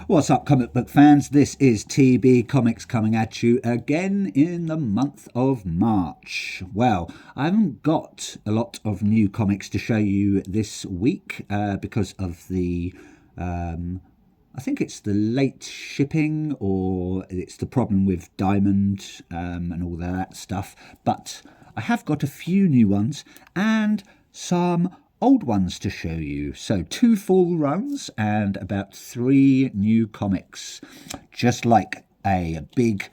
What's up, comic book fans? This is TB Comics coming at you again in the month of March. Well, I haven't got a lot of new comics to show you this week because of the I think it's the late shipping or it's the problem with Diamond and all that stuff. But I have got a few new ones and some old ones to show you. So 2 full runs and about 3 new comics. Just like a big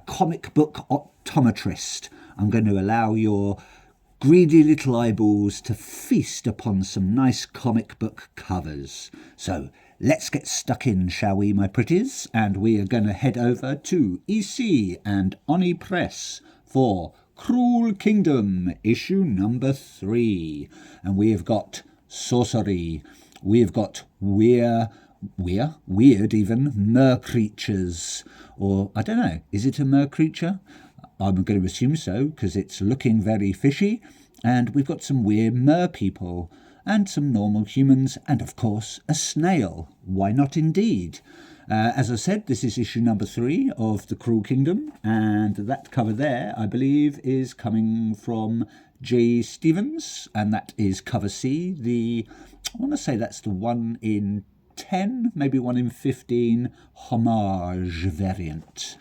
comic book optometrist, I'm going to allow your greedy little eyeballs to feast upon some nice comic book covers. So let's get stuck in, shall we, my pretties? And we are going to head over to EC and Oni Press for Cruel Kingdom, issue number 3. And we have got sorcery. We have got weird even, mer creatures. Or, I don't know, is it a mer creature? I'm going to assume so, because it's looking very fishy. And we've got some weird mer people, and some normal humans, and of course a snail. Why not indeed? As I said, this is issue number 3 of The Cruel Kingdom, and that cover there, I believe, is coming from J. Stevens, and that is cover C. I want to say that's the 1 in 10, maybe 1 in 15 homage variant.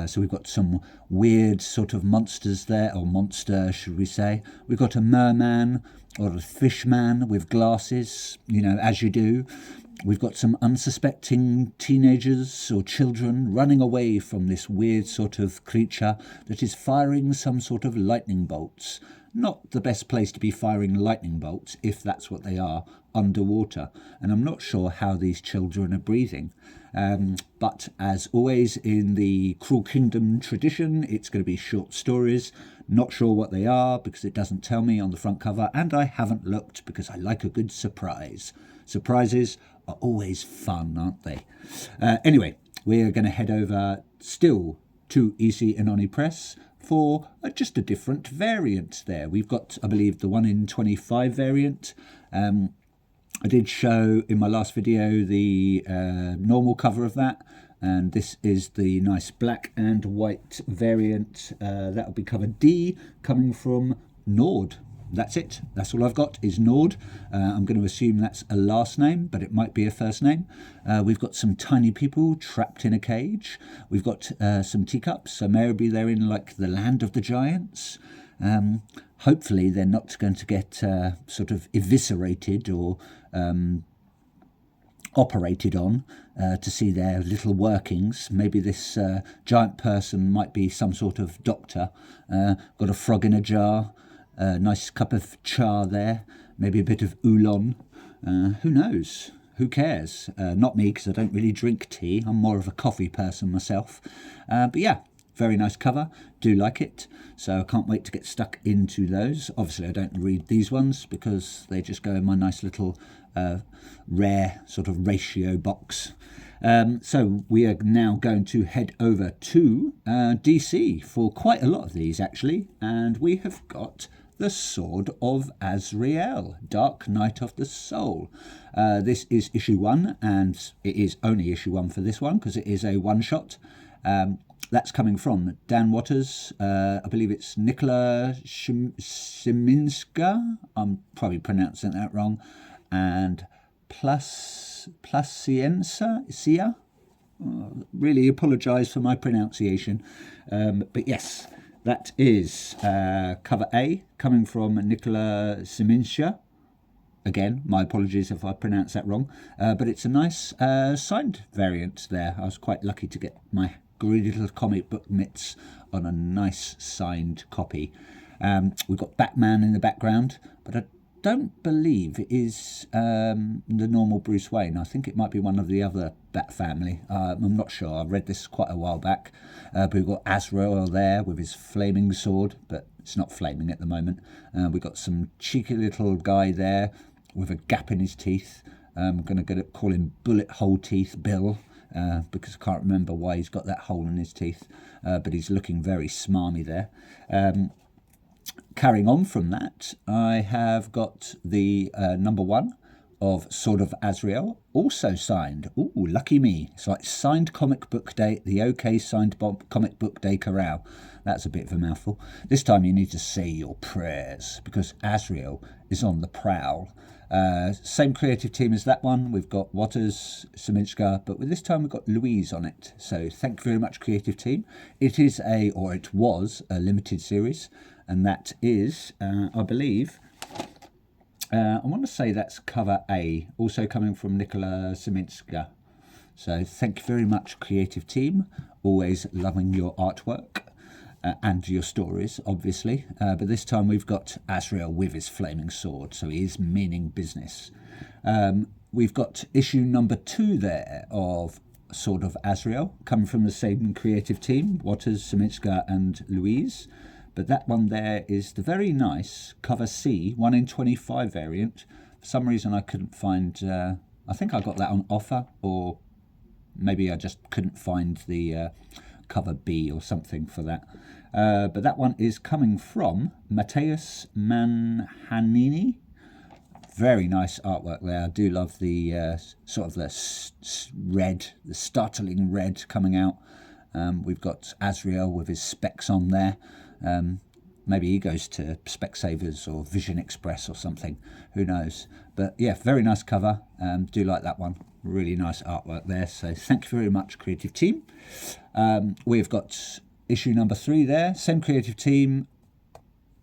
So we've got some weird sort of monsters there, or monster, should we say. We've got a merman, or a fishman with glasses, as you do. We've got some unsuspecting teenagers or children running away from this weird sort of creature that is firing some sort of lightning bolts. Not the best place to be firing lightning bolts, if that's what they are, underwater. And I'm not sure how these children are breathing. But as always in the Cruel Kingdom tradition, it's going to be short stories. Not sure what they are because it doesn't tell me on the front cover, and I haven't looked because I like a good surprise. Surprises are always fun, aren't they? Anyway, we're going to head over still to EC and Oni Press for just a different variant there. We've got, I believe, the 1 in 25 variant. I did show in my last video the normal cover of that, and this is the nice black and white variant. That'll be cover D, coming from Nord. That's it. That's all I've got is Nord. I'm going to assume that's a last name, but it might be a first name. We've got some tiny people trapped in a cage. We've got some teacups, so maybe they're in like the land of the giants. Hopefully they're not going to get sort of eviscerated or operated on to see their little workings. Maybe this giant person might be some sort of doctor. Got a frog in a jar. Nice cup of cha there, maybe a bit of oolong. Who knows? Who cares? Not me, because I don't really drink tea. I'm more of a coffee person myself. But yeah, very nice cover. Do like it. So I can't wait to get stuck into those. Obviously, I don't read these ones because they just go in my nice little rare sort of ratio box. So we are now going to head over to DC for quite a lot of these, actually. And we have got The Sword of Azrael, Dark Night of the Soul. This is issue 1, and it is only issue 1 for this one because it is a one-shot. That's coming from Dan Watters. I believe it's Nicola Siminska. I'm probably pronouncing that wrong. And Placienza. Really apologise for my pronunciation. But yes, that is cover A, coming from Nicola Siminska. Again, my apologies if I pronounce that wrong. But it's a nice signed variant there. I was quite lucky to get my greedy little comic book mitts on a nice signed copy. We've got Batman in the background, but I don't believe it is the normal Bruce Wayne. I think it might be one of the other Bat family. I'm not sure. I read this quite a while back. But we've got Azrael there with his flaming sword, but it's not flaming at the moment. We've got some cheeky little guy there with a gap in his teeth. I'm going to call him Bullet Hole Teeth Bill. Because I can't remember why he's got that hole in his teeth, but he's looking very smarmy there. Carrying on from that, I have got the number 1 of Sword of Azrael, also signed. Ooh, lucky me. It's like signed comic book day, the OK signed comic book day corral. That's a bit of a mouthful. This time you need to say your prayers because Azrael is on the prowl. Same creative team as that one. We've got Waters, Saminska, but with this time we've got Louise on it. So thank you very much, creative team. It was a limited series, and that is, I believe, I want to say that's cover A, also coming from Nicola Saminska. So thank you very much, creative team. Always loving your artwork and your stories, obviously. But this time we've got Azrael with his flaming sword, so he is meaning business. We've got issue number 2 there of Sword of Azrael, coming from the same creative team, Waters, Saminska and Louise. But that one there is the very nice cover C, 1 in 25 variant. For some reason I couldn't find, I think I got that on offer, or maybe I just couldn't find the cover B or something for that. But that one is coming from Mateus Manhanini. Very nice artwork there. I do love the sort of the red, the startling red coming out. We've got Azrael with his specs on there. Maybe he goes to Specsavers or Vision Express or something. Who knows? But yeah, very nice cover. Do like that one. Really nice artwork there. So thank you very much, creative team. We've got issue number 3 there. Same creative team.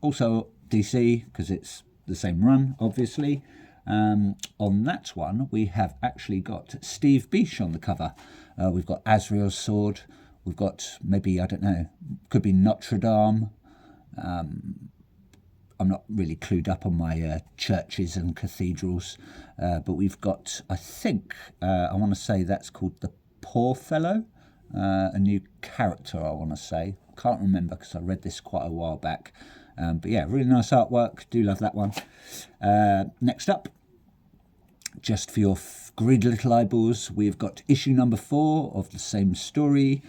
Also DC, because it's the same run, obviously. On that one, we have actually got Steve Bish on the cover. We've got Azrael's sword. We've got maybe, I don't know, could be Notre Dame. I'm not really clued up on my churches and cathedrals, but we've got, I think, I want to say that's called the Poor Fellow, a new character, I want to say. Can't remember because I read this quite a while back. But yeah, really nice artwork. Do love that one. Next up, just for your greedy little eyeballs, we've got issue number 4 of the same story.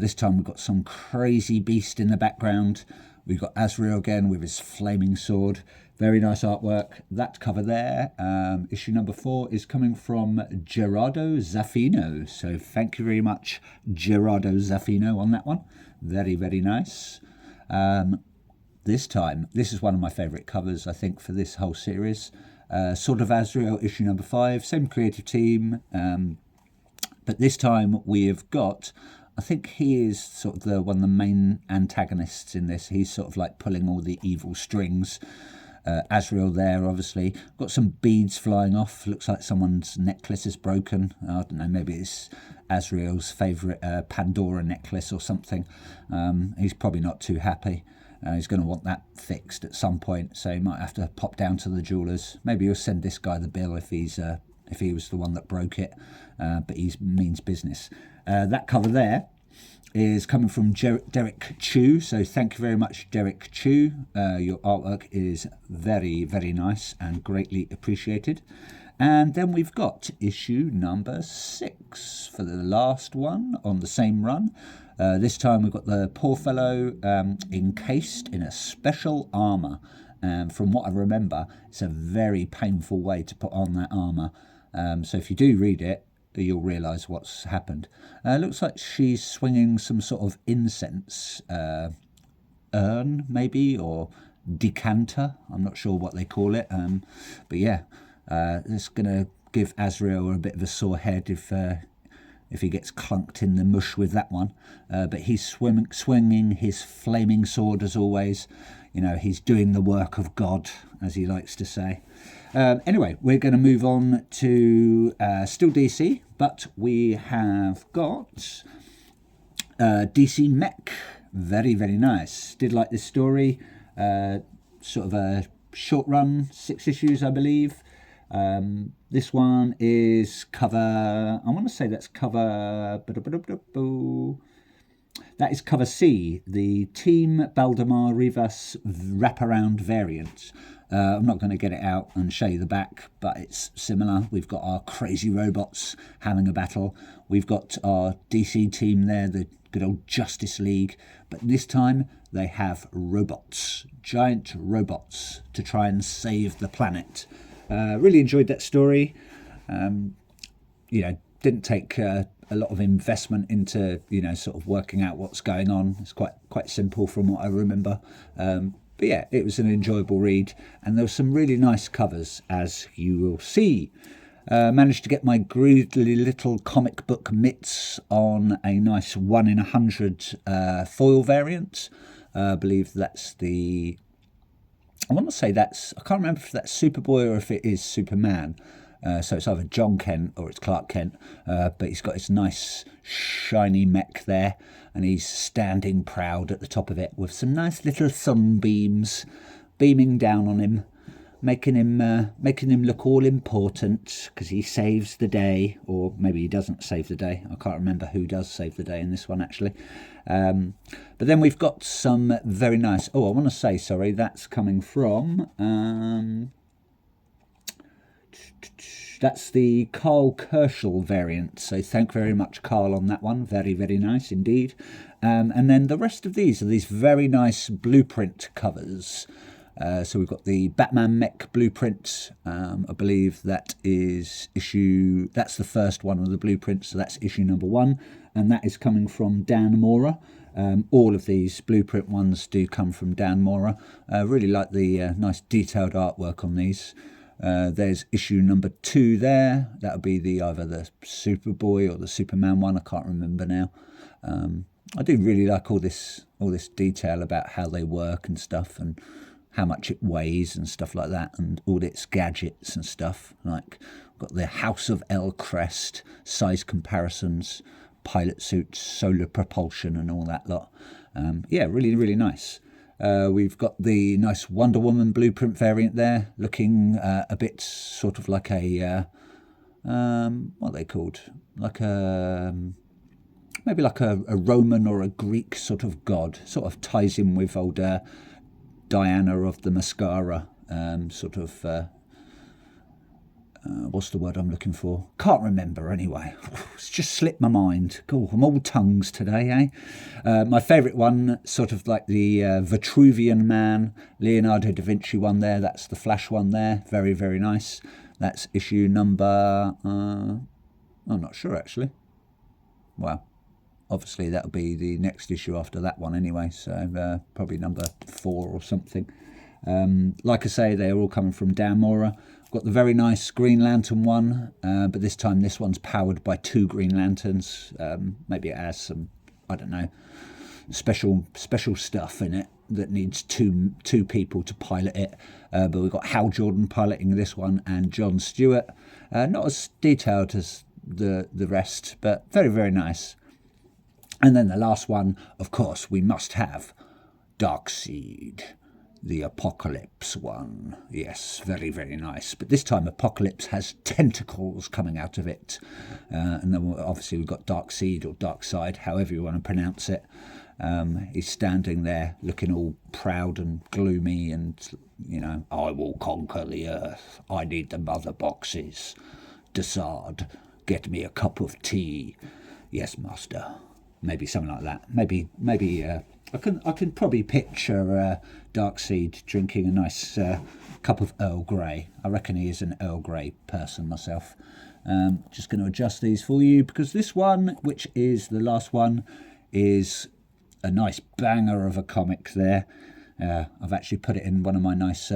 This time we've got some crazy beast in the background. We've got Azrael again with his flaming sword. Very nice artwork. That cover there, issue number 4, is coming from Gerardo Zaffino. So thank you very much, Gerardo Zaffino, on that one. Very, very nice. This time, this is one of my favourite covers, I think, for this whole series. Sword of Azrael, issue number 5, same creative team. But this time we have got, I think he is sort of one of the main antagonists in this. He's sort of like pulling all the evil strings. Azrael there, obviously. Got some beads flying off. Looks like someone's necklace is broken. I don't know, maybe it's Azrael's favourite Pandora necklace or something. He's probably not too happy. He's going to want that fixed at some point, so he might have to pop down to the jewellers. Maybe he'll send this guy the bill if he was the one that broke it, but he means business. That cover there is coming from Derek Chu, so thank you very much, Derek Chu. Your artwork is very, very nice and greatly appreciated. And then we've got issue number 6 for the last one on the same run. This time we've got the Poor Fellow encased in a special armour. From what I remember, it's a very painful way to put on that armour. So if you do read it, you'll realise what's happened. Looks like she's swinging some sort of incense urn, maybe, or decanter. I'm not sure what they call it. But yeah, it's going to give Azrael a bit of a sore head if he gets clunked in the mush with that one. But he's swinging his flaming sword as always. You know, he's doing the work of God, as he likes to say. Anyway, we're going to move on to still DC, but we have got DC Mech. Very, very nice. Did like this story. Sort of a short run, 6 issues, I believe. This one is cover, I want to say that's cover, that is cover C, the Team Baldemar Rivas wraparound variant. I'm not going to get it out and show you the back, but it's similar. We've got our crazy robots having a battle. We've got our DC team there, the good old Justice League, but this time they have robots, giant robots, to try and save the planet. Really enjoyed that story. Didn't take a lot of investment into sort of working out what's going on. It's quite simple from what I remember. But yeah, it was an enjoyable read, and there were some really nice covers, as you will see. Managed to get my greedy little comic book mitts on a nice 1 in 100 foil variant. I believe that's the... I want to say that's... I can't remember if that's Superboy or if it is Superman. So it's either John Kent or it's Clark Kent, but he's got his nice shiny mech there, and he's standing proud at the top of it with some nice little sunbeams beaming down on him, making him look all important because he saves the day, or maybe he doesn't save the day. I can't remember who does save the day in this one actually. But then we've got some very nice... Oh, I want to say, sorry, that's coming from... That's the Carl Kerschel variant, so thank very much, Carl, on that one. Very, very nice indeed. And then the rest of these are these very nice blueprint covers. So we've got the Batman Mech blueprint. I believe that is issue... That's the first one of the blueprints, so that's issue number 1. And that is coming from Dan Mora. All of these blueprint ones do come from Dan Mora. Really like the nice detailed artwork on these. There's issue number 2 there. That'll be either the Superboy or the Superman one. I can't remember now. I do really like all this detail about how they work and stuff, and how much it weighs and stuff like that, and all its gadgets and stuff. Like, we've got the House of El Crest, size comparisons, pilot suits, solar propulsion, and all that lot. Yeah, really, really nice. We've got the nice Wonder Woman blueprint variant there, looking a bit sort of like a... what are they called? Like a... maybe like a Roman or a Greek sort of god. Sort of ties in with old Diana of the Mascara. What's the word I'm looking for? Can't remember anyway. It's just slipped my mind. Cool, I'm all tongues today, eh? My favourite one, sort of like the Vitruvian Man, Leonardo da Vinci one there. That's the Flash one there. Very, very nice. That's issue number... I'm not sure, actually. Well, obviously that'll be the next issue after that one anyway. So probably number 4 or something. Like I say, they're all coming from Dan Mora. Got the very nice Green Lantern one, but this time this one's powered by 2 Green Lanterns. Maybe it has some, I don't know, special stuff in it that needs two people to pilot it. But we've got Hal Jordan piloting this one, and John Stewart. Not as detailed as the rest, but very, very nice. And then the last one, of course, we must have Darkseid. The Apocalypse one. Yes, very, very nice. But this time Apocalypse has tentacles coming out of it. And then obviously we've got Darkseid or Darkseid, however you want to pronounce it. He's standing there looking all proud and gloomy and, I will conquer the earth. I need the mother boxes. Desard, get me a cup of tea. Yes, master. Maybe something like that. Maybe I can probably picture Darkseid drinking a nice cup of Earl Grey. I reckon he is an Earl Grey person myself. Just going to adjust these for you, because this one, which is the last one, is a nice banger of a comic there. I've actually put it in one of my nice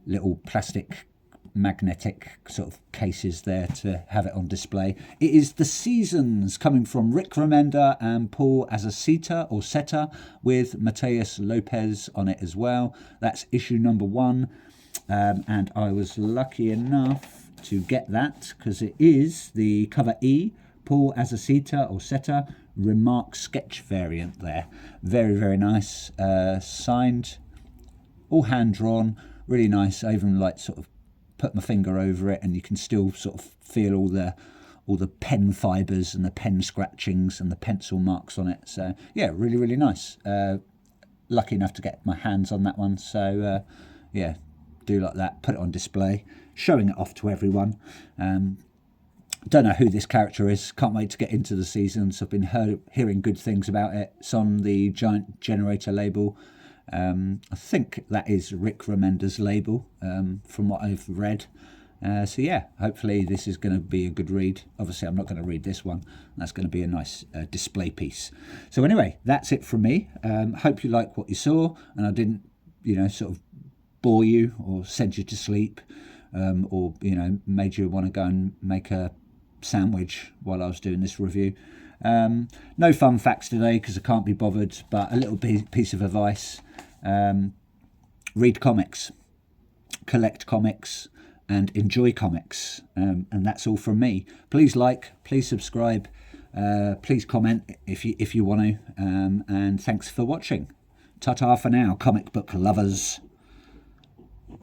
little plastic magnetic sort of cases there to have it on display. It is The Seasons, coming from Rick Remender and Paul Azaceta, with Mateus Lopez on it as well. That's issue number 1, and I was lucky enough to get that because it is the cover E, Paul Azaceta remark sketch variant there. Very, very nice. Signed, all hand drawn, really nice. I even sort of put my finger over it, and you can still sort of feel all the pen fibres and the pen scratchings and the pencil marks on it. So yeah, really, really nice. Lucky enough to get my hands on that one. So yeah, do like that. Put it on display, showing it off to everyone. Don't know who this character is. Can't wait to get into The Seasons. I've been hearing good things about it. It's on the Giant Generator label. I think that is Rick Remender's label, from what I've read. So yeah, hopefully this is going to be a good read. Obviously, I'm not going to read this one. That's going to be a nice display piece. So anyway, that's it from me. Hope you like what you saw, and I didn't, sort of bore you or send you to sleep, or made you want to go and make a sandwich while I was doing this review. No fun facts today because I can't be bothered, but a little piece of advice: read comics, collect comics, and enjoy comics. And that's all from me. Please like, please subscribe, please comment if you want to, and thanks for watching. Ta-ta for now, comic book lovers.